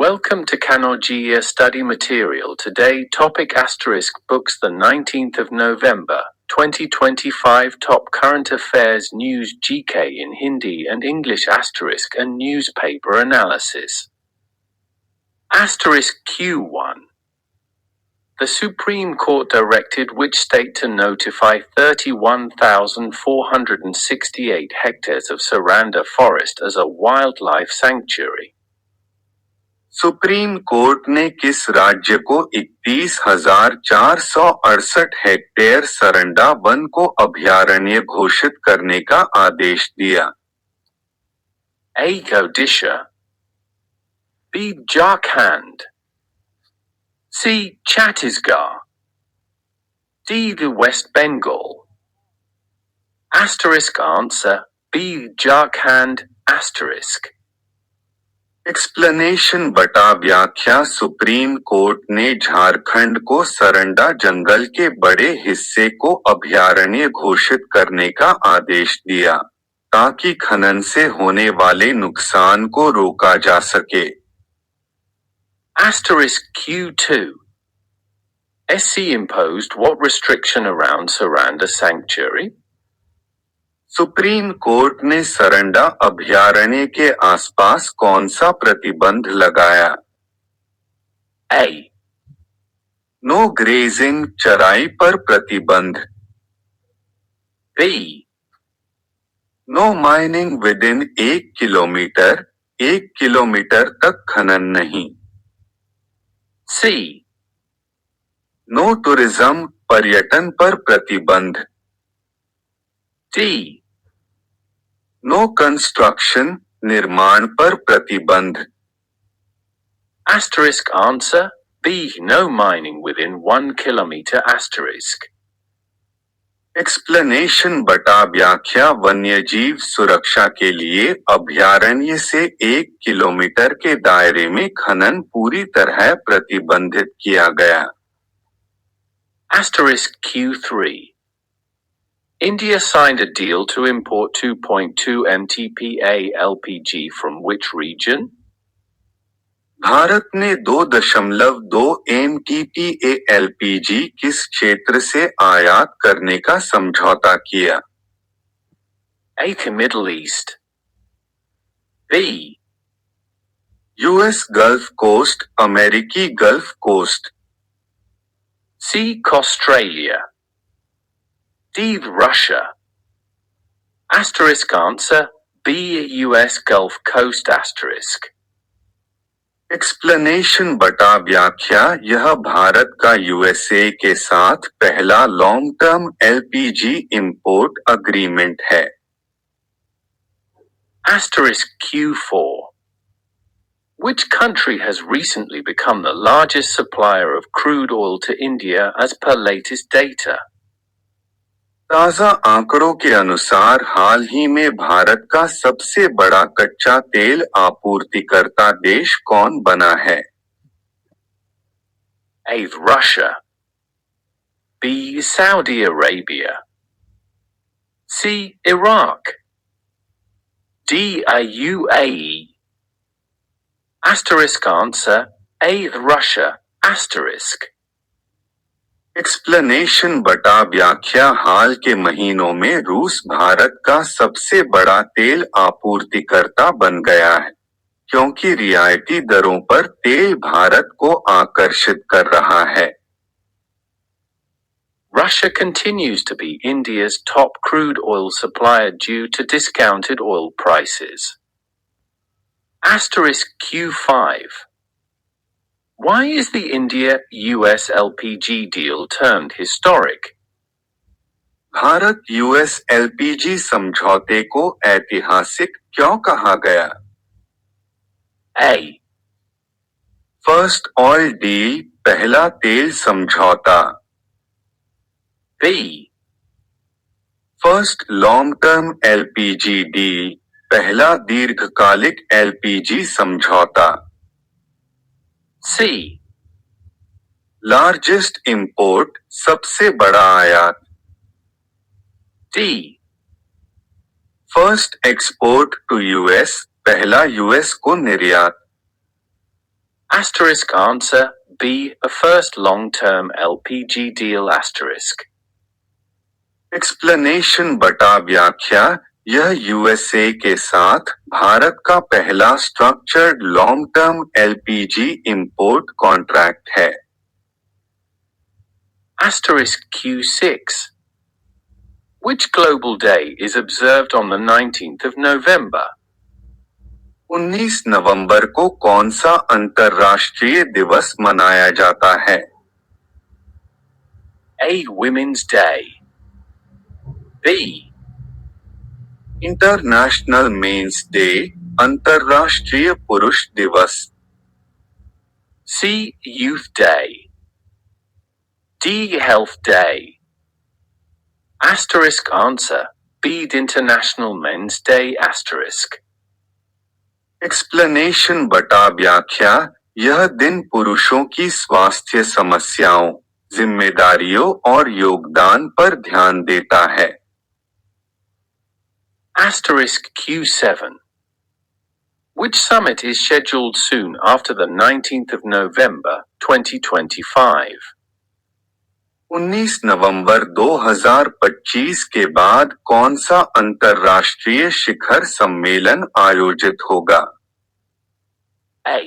Welcome to Kanogia study material. Today topic asterisk books the 19th of November 2025 top current affairs news GK in Hindi and English asterisk and newspaper analysis. Asterisk Q1. The Supreme Court directed which state to notify 31,468 hectares of Saranda forest as a wildlife sanctuary. Supreme court ने किस राज्य को 31,468 hectare Saranda one को अभयारण्य घोषित करने का आदेश दिया? A. Odisha. B. Jharkhand. C. Chhattisgarh. D. The West Bengal. Asterisk answer B. Jharkhand asterisk. Explanation बटा व्याख्या सुप्रीम कोर्ट ने झारखंड को सरंडा जंगल के बड़े हिस्से को अभयारण्य घोषित करने का आदेश दिया, ताकि खनन से होने वाले नुकसान को रोका जा सके। Asterisk Q2. SC imposed what restriction around Saranda sanctuary? Supreme court ने सरंडा अभयारण्य के आसपास कौन सा प्रतिबंध लगाया? A. नो ग्रेजिंग चराई पर प्रतिबंध। B. No mining within 1 kilometre तक खनन नहीं। C. नो टूरिज्म पर्यटन पर प्रतिबंध। D. नो कंस्ट्रक्शन निर्माण पर प्रतिबंध। Asterisk answer B. No mining within 1 kilometer asterisk. Explanation बटा व्याख्या वन्यजीव सुरक्षा के लिए अभयारण्य से 1 किलोमीटर के दायरे में खनन पूरी तरह प्रतिबंधित किया गया। Asterisk Q3. India signed a deal to import 2.2 MTPA LPG from which region? Bharat ने 2.2 MTPA LPG किस क्षेत्र से आयात करने का समझौता किया? A. The Middle East. B. US Gulf Coast अमेरिकी Gulf Coast. C. Australia. D. Russia. Asterisk answer B. US Gulf Coast asterisk. Explanation बटा व्याख्या यह भारत का USA के साथ पहला long term LPG import agreement है। Asterisk Q4. Which country has recently become the largest supplier of crude oil to India as per latest data? ताजा आंकड़ों के अनुसार हाल ही में भारत का सबसे बड़ा कच्चा तेल आपूर्तिकर्ता देश कौन बना है? A. Russia. B. Saudi Arabia. C. Iraq. D. UAE. Asterisk answer A. Russia asterisk. Explanation बटा व्याख्या हाल के महीनों में रूस भारत का सबसे बड़ा तेल आपूर्तिकर्ता बन गया है, क्योंकि रियायती दरों पर तेल भारत को आकर्षित कर रहा है। Russia continues to be India's top crude oil supplier due to discounted oil prices. Asterisk Q5. Why is the India-US LPG deal termed historic? Bharat US LPG समझौते को ऐतिहासिक क्यों कहा गया? A. फर्स्ट ऑयल डील पहला तेल समझौता। B. First long term LPG deal पहला दीर्घकालिक LPG समझौता। C. लार्जेस्ट इंपोर्ट सबसे बड़ा आयात। D. First export to US पहला US को निर्यात। Asterisk answer B. A first long-term LPG deal asterisk. Explanation बटा व्याख्या, यह यूएसए के साथ भारत का पहला structured long term LPG import contract है। Asterisk Q6. Which global day is observed on the 19th of November? 19 नवंबर को कौन सा अंतर्राष्ट्रीय दिवस मनाया जाता है? A. Women's Day. B. International men's day, अंतर्राष्ट्रीय पुरुष दिवस। C. Youth Day. D. Health Day. Asterisk answer B. International Men's Day asterisk. Explanation बटा व्याख्या, यह दिन पुरुषों की स्वास्थ्य समस्याओं, जिम्मेदारियों और योगदान पर ध्यान देता है। Asterisk Q7. Which summit is scheduled soon after the 19th of November, 2025? 19 नवंबर 2025 के बाद कौन सा अंतर्राष्ट्रीय शिखर सम्मेलन आयोजित होगा? A.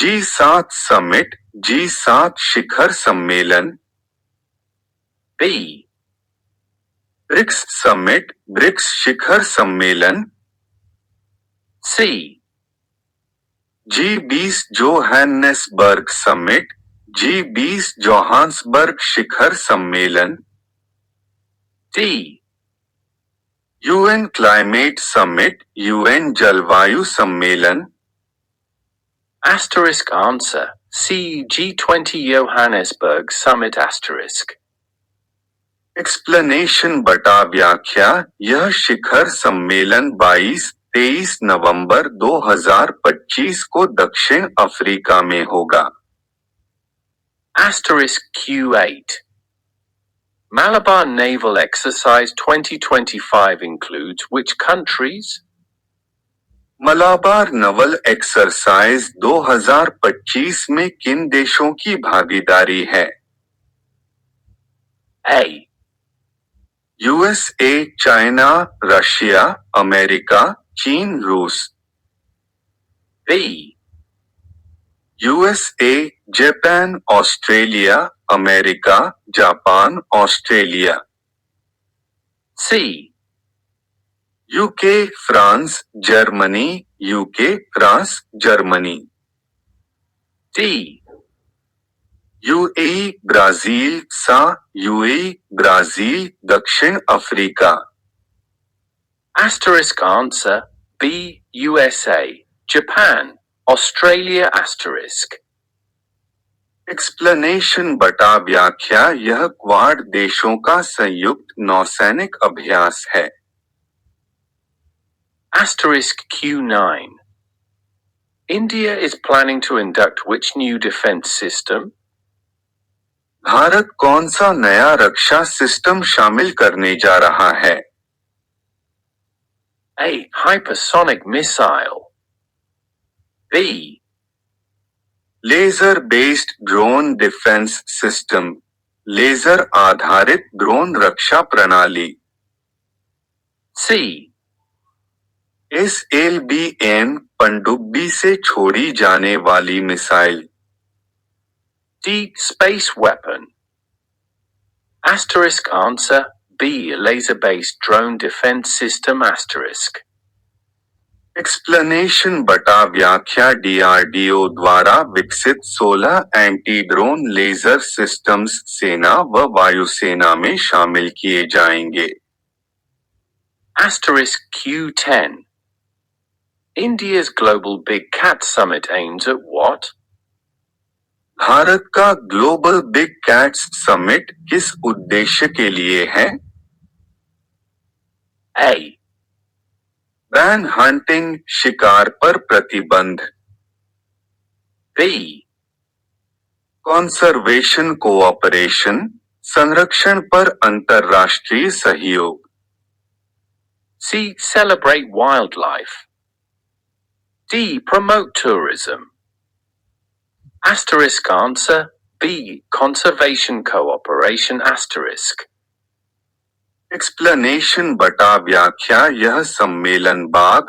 G7 समिट, G7 शिखर सम्मेलन। B. ब्रिक्स समिट, ब्रिक्स शिखर सम्मेलन। C. G20 Johannesburg summit, G20 Johannesburg शिखर सम्मेलन। D. UN climate summit, UN जलवायु सम्मेलन। Asterisk answer C. G20 Johannesburg Summit asterisk. Explanation बटा व्याख्या, यह शिखर सम्मेलन 22-23 नवंबर 2025 को दक्षिण अफ्रीका में होगा। Asterisk Q8. Malabar Naval Exercise 2025 includes which countries? Malabar naval exercise 2025 में किन देशों की भागीदारी है? A. USA, China, Russia, America, चीन, रूस। B. USA, Japan, Australia, America, Japan, Australia. C. UK, France, Germany, UK, France, Germany. D. UAE, Brazil, UAE, Brazil, दक्षिण Africa. Asterisk answer B. USA, Japan, Australia asterisk. Explanation बटा व्याख्या, यह quad देशों का संयुक्त नौसैनिक अभ्यास है। Asterisk Q9. India is planning to induct which new defense system? Bharat कौन सा नया रक्षा सिस्टम शामिल करने जा रहा है? A. Hypersonic missile. B. Laser based drone defence system, laser आधारित ड्रोन रक्षा प्रणाली। C. SLBM, पनडुब्बी से छोड़ी जाने वाली missile. D. Space weapon. Asterisk answer B. Laser-based drone defense system asterisk. Explanation बटा व्याख्या, डीआरडीओ द्वारा विकसित 16 एंटी ड्रोन लेजर सिस्टम्स सेना व वायुसेना में शामिल किए जाएंगे। Asterisk Q10. India's Global Big Cat Summit aims at what? Bharat का ग्लोबल बिग कैट्स समिट किस उद्देश्य के लिए है? A. बैन हंटिंग, शिकार पर प्रतिबंध। B. कॉन्सर्वेशन कोऑपरेशन, संरक्षण पर अंतर्राष्ट्रीय सहयोग। C. Celebrate wildlife. D. Promote tourism. Asterisk answer B. Conservation cooperation asterisk. Explanation बटा व्याख्या यह सम्मेलन बाघ,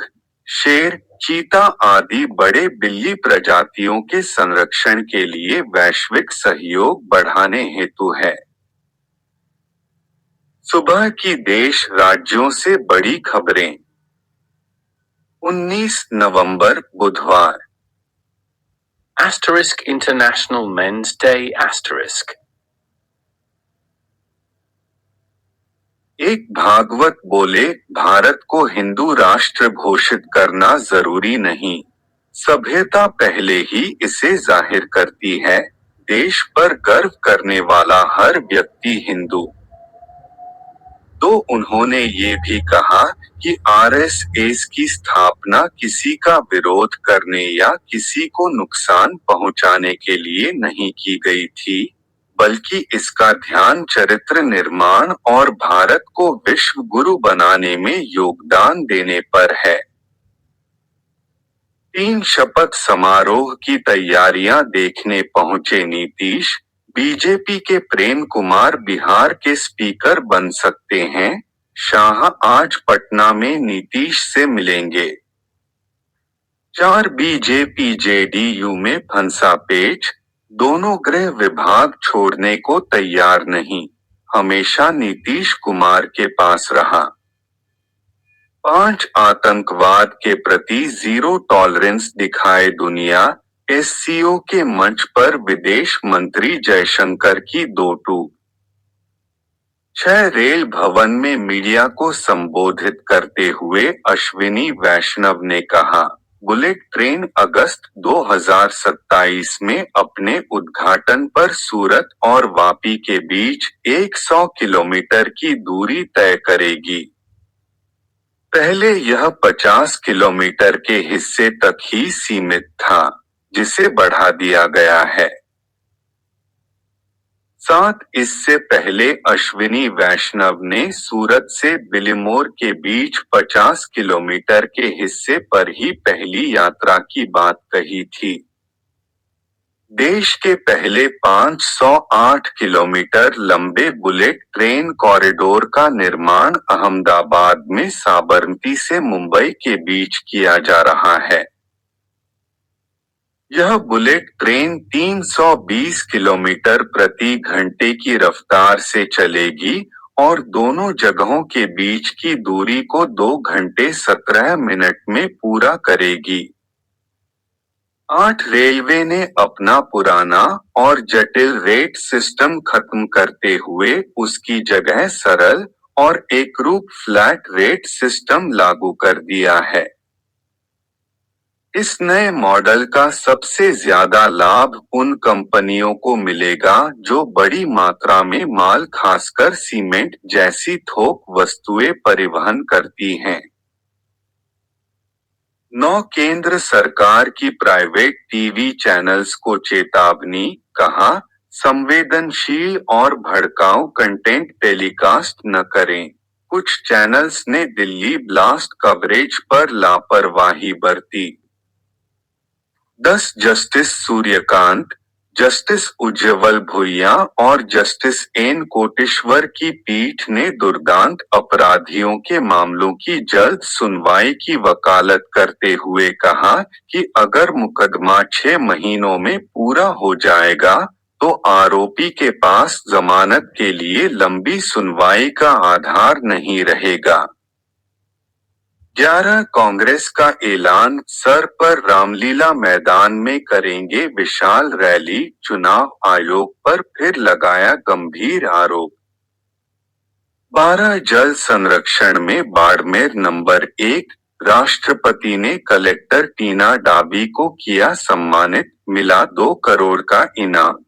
शेर, चीता आदि बड़े बिल्ली प्रजातियों के संरक्षण के लिए वैश्विक सहयोग बढ़ाने हेतु है। सुबह की देश राज्यों से बड़ी खबरें। 19 नवंबर बुधवार। Asterisk International Men's Day asterisk. एक भागवत बोले, भारत को हिंदू राष्ट्र घोषित करना जरूरी नहीं, सभ्यता पहले ही इसे जाहिर करती है, देश पर गर्व करने वाला हर व्यक्ति हिंदू। तो उन्होंने ये भी कहा कि आरएसएस की स्थापना किसी का विरोध करने या किसी को नुकसान पहुंचाने के लिए नहीं की गई थी, बल्कि इसका ध्यान चरित्र निर्माण और भारत को विश्व गुरु बनाने में योगदान देने पर है। 3 शपथ समारोह की तैयारियां देखने पहुंचे नीतीश, बीजेपी के प्रेम कुमार बिहार के स्पीकर बन सकते हैं, शाह आज पटना में नीतीश से मिलेंगे। 4 बीजेपी जेडीयू में फंसा पेच, दोनों गृह विभाग छोड़ने को तैयार नहीं, हमेशा नीतीश कुमार के पास रहा। 5 आतंकवाद के प्रति जीरो टॉलरेंस दिखाए दुनिया, एससीओ के मंच पर विदेश मंत्री जयशंकर की 2 टूक। 6 रेल भवन में मीडिया को संबोधित करते हुए अश्विनी वैष्णव ने कहा, बुलेट ट्रेन अगस्त 2027 में अपने उद्घाटन पर सूरत और वापी के बीच 100 किलोमीटर की दूरी तय करेगी। पहले यह 50 किलोमीटर के हिस्से तक ही सीमित था, जिसे बढ़ा दिया गया है। 7 इससे पहले अश्विनी वैष्णव ने सूरत से बिलिमोर के बीच 50 किलोमीटर के हिस्से पर ही पहली यात्रा की बात कही थी। देश के पहले 508 किलोमीटर लंबे बुलेट ट्रेन कॉरिडोर का निर्माण अहमदाबाद में साबरमती से मुंबई के बीच किया जा रहा है। यह बुलेट ट्रेन 320 किलोमीटर प्रति घंटे की रफ्तार से चलेगी और दोनों जगहों के बीच की दूरी को 2 घंटे 17 मिनट में पूरा करेगी। 8 रेलवे ने अपना पुराना और जटिल रेट सिस्टम खत्म करते हुए उसकी जगह सरल और एकरूप फ्लैट रेट सिस्टम लागू कर दिया है। इस नए मॉडल का सबसे ज्यादा लाभ उन कंपनियों को मिलेगा जो बड़ी मात्रा में माल खासकर सीमेंट जैसी थोक वस्तुएं परिवहन करती हैं। 9 केंद्र सरकार की प्राइवेट टीवी चैनल्स को चेतावनी, कहा, संवेदनशील और भड़काऊ कंटेंट टेलीकास्ट न करें। कुछ चैनल्स ने दिल्ली ब्लास्ट कवरेज पर लापरवाही बरती। 10 जस्टिस सूर्यकांत, जस्टिस उज्ज्वल भुइया और जस्टिस एन कोटेश्वर की पीठ ने दुर्दांत अपराधियों के मामलों की जल्द सुनवाई की वकालत करते हुए कहा कि अगर मुकदमा 6 महीनों में पूरा हो जाएगा, तो आरोपी के पास जमानत के लिए लंबी सुनवाई का आधार नहीं रहेगा। 11 कांग्रेस का ऐलान, सर पर रामलीला मैदान में करेंगे विशाल रैली, चुनाव आयोग पर फिर लगाया गंभीर आरोप। 12 जल संरक्षण में बाड़मेर नंबर 1, राष्ट्रपति ने कलेक्टर टीना डाबी को किया सम्मानित, मिला 2 करोड़ का इनाम।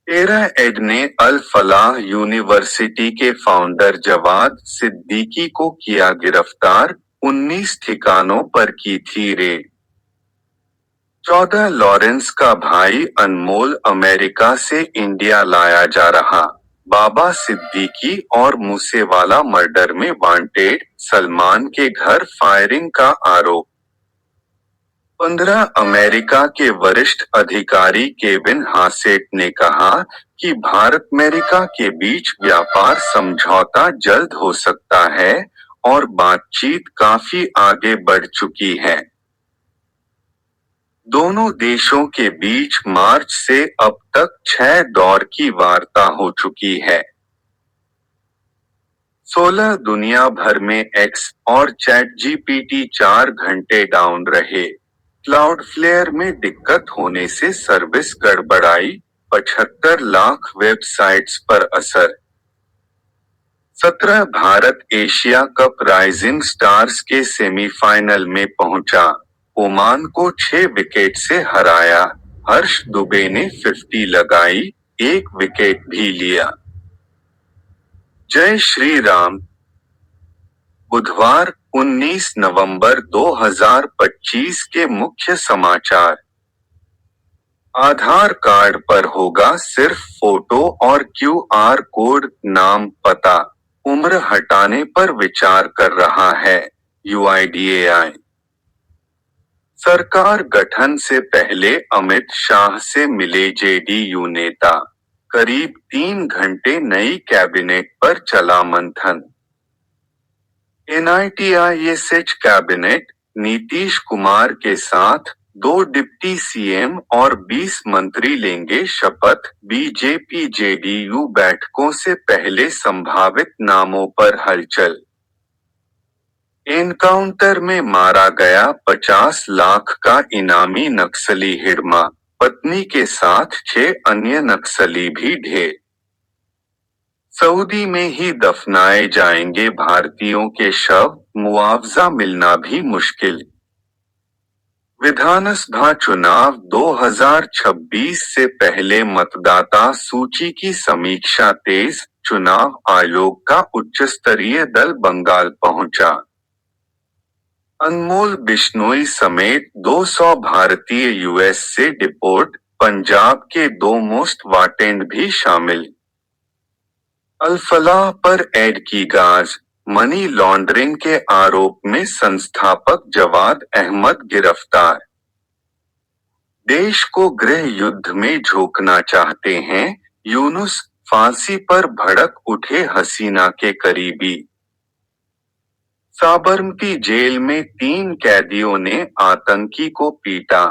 13 एड ने अल फलाह यूनिवर्सिटी के फाउंडर जवाद सिद्दीकी को किया गिरफ्तार, 19 ठिकानों पर की थी रेड। 14 लॉरेंस का भाई अनमोल अमेरिका से इंडिया लाया जा रहा, बाबा सिद्दीकी और मूसेवाला मर्डर में वांटेड, सलमान के घर फायरिंग का आरोप। 15 अमेरिका के वरिष्ठ अधिकारी केविन हासेट ने कहा कि भारत अमेरिका के बीच व्यापार समझौता जल्द हो सकता है और बातचीत काफी आगे बढ़ चुकी है। दोनों देशों के बीच मार्च से अब तक 6 दौर की वार्ता हो चुकी है। 16 दुनिया भर में एक्स और चैट जीपीटी 4 घंटे डाउन रहे। क्लाउडफ्लेयर में दिक्कत होने से सर्विस गड़बड़ाई, 75 लाख वेबसाइट्स पर असर। 17 Bharat Asia cup rising stars के सेमीफाइनल में पहुंचा, ओमान को 6 विकेट से हराया। हर्ष दुबे ने 50 लगाई, 1 विकेट भी लिया। जय श्री राम। बुधवार 19 नवंबर 2025 के मुख्य समाचार। आधार कार्ड पर होगा सिर्फ फोटो और क्यूआर कोड, नाम पता, उम्र हटाने पर विचार कर रहा है यूआईडीएआई। सरकार गठन से पहले अमित शाह से मिले जेडीयू नेता, करीब 3 घंटे नई कैबिनेट पर चला मंथन। एनआईटीआईएसएच कैबिनेट, नीतीश कुमार के साथ 2 डिप्टी सीएम और 20 मंत्री लेंगे शपथ। बीजेपी जेडीयू बैठकों से पहले संभावित नामों पर हलचल। एनकाउंटर में मारा गया 50 लाख का इनामी नक्सली हिडमा, पत्नी के साथ 6 अन्य नक्सली भी ढेर। सऊदी में ही दफनाए जाएंगे भारतीयों के शव, मुआवजा मिलना भी मुश्किल। विधानसभा चुनाव 2026 से पहले मतदाता सूची की समीक्षा तेज, चुनाव आयोग का उच्चस्तरीय दल बंगाल पहुंचा। अनमोल बिश्नोई समेत 200 भारतीय यूएस से डिपोर्ट, पंजाब के 2 मोस्ट वांटेड भी शामिल। अल-फलाह पर ऐड की गाज, मनी लॉन्ड्रिंग के आरोप में संस्थापक जवाद अहमद गिरफ्तार। देश को गृह युद्ध में झोंकना चाहते हैं यूनुस, फांसी पर भड़क उठे हसीना के करीबी। साबरमती जेल में 3 कैदियों ने आतंकी को पीटा,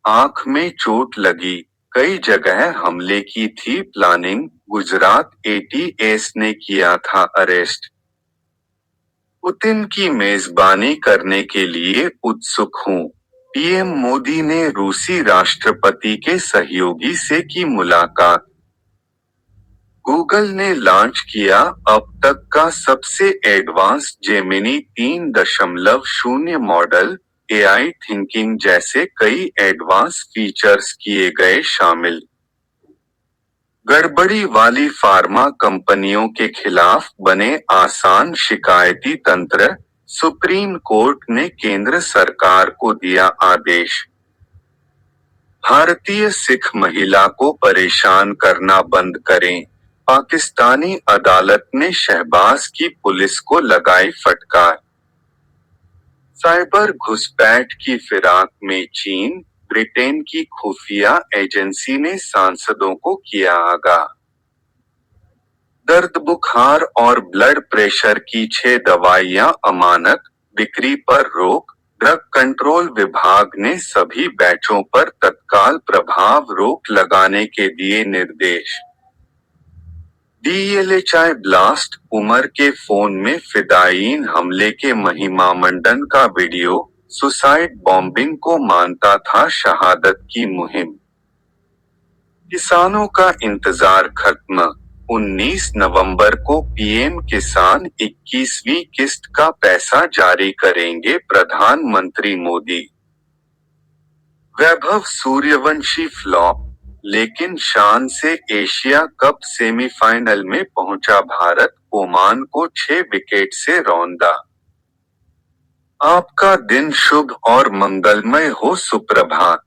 आंख में चोट लगी, कई जगह हमले की थी प्लानिंग, गुजरात एटीएस ने किया था अरेस्ट। पुतिन की मेजबानी करने के लिए उत्सुक हूं, पीएम मोदी ने रूसी राष्ट्रपति के सहयोगी से की मुलाकात। गूगल ने लॉन्च किया अब तक का सबसे advance Gemini 3.0 model, AI thinking जैसे कई एडवांस फीचर्स किए गए शामिल। गड़बड़ी वाली फार्मा कंपनियों के खिलाफ बने आसान शिकायती तंत्र, सुप्रीम कोर्ट ने केंद्र सरकार को दिया आदेश। भारतीय सिख महिला को परेशान करना बंद करें, पाकिस्तानी अदालत ने शहबाज की पुलिस को लगाई फटकार। साइबर घुसपैठ की फिराक में चीन, ब्रिटेन की खुफिया एजेंसी ने सांसदों को किया आगाह। दर्द बुखार और ब्लड प्रेशर की 6 दवाइयां अमानत, बिक्री पर रोक, ड्रग कंट्रोल विभाग ने सभी बैचों पर तत्काल प्रभाव रोक लगाने के दिए निर्देश। डीएलएचआई ब्लास्ट, उमर के फोन में फिदायीन हमले के महिमामंडन का वीडियो, सुसाइड बॉम्बिंग को मानता था शहादत की मुहिम। किसानों का इंतजार खत्म, 19 नवंबर को पीएम किसान 21वीं किस्त का पैसा जारी करेंगे प्रधानमंत्री मोदी। वैभव सूर्यवंशी फ्लॉप, लेकिन शान से एशिया कप सेमीफाइनल में पहुंचा भारत, ओमान को 6 विकेट से रौंदा। आपका दिन शुभ और मंगलमय हो। सुप्रभात।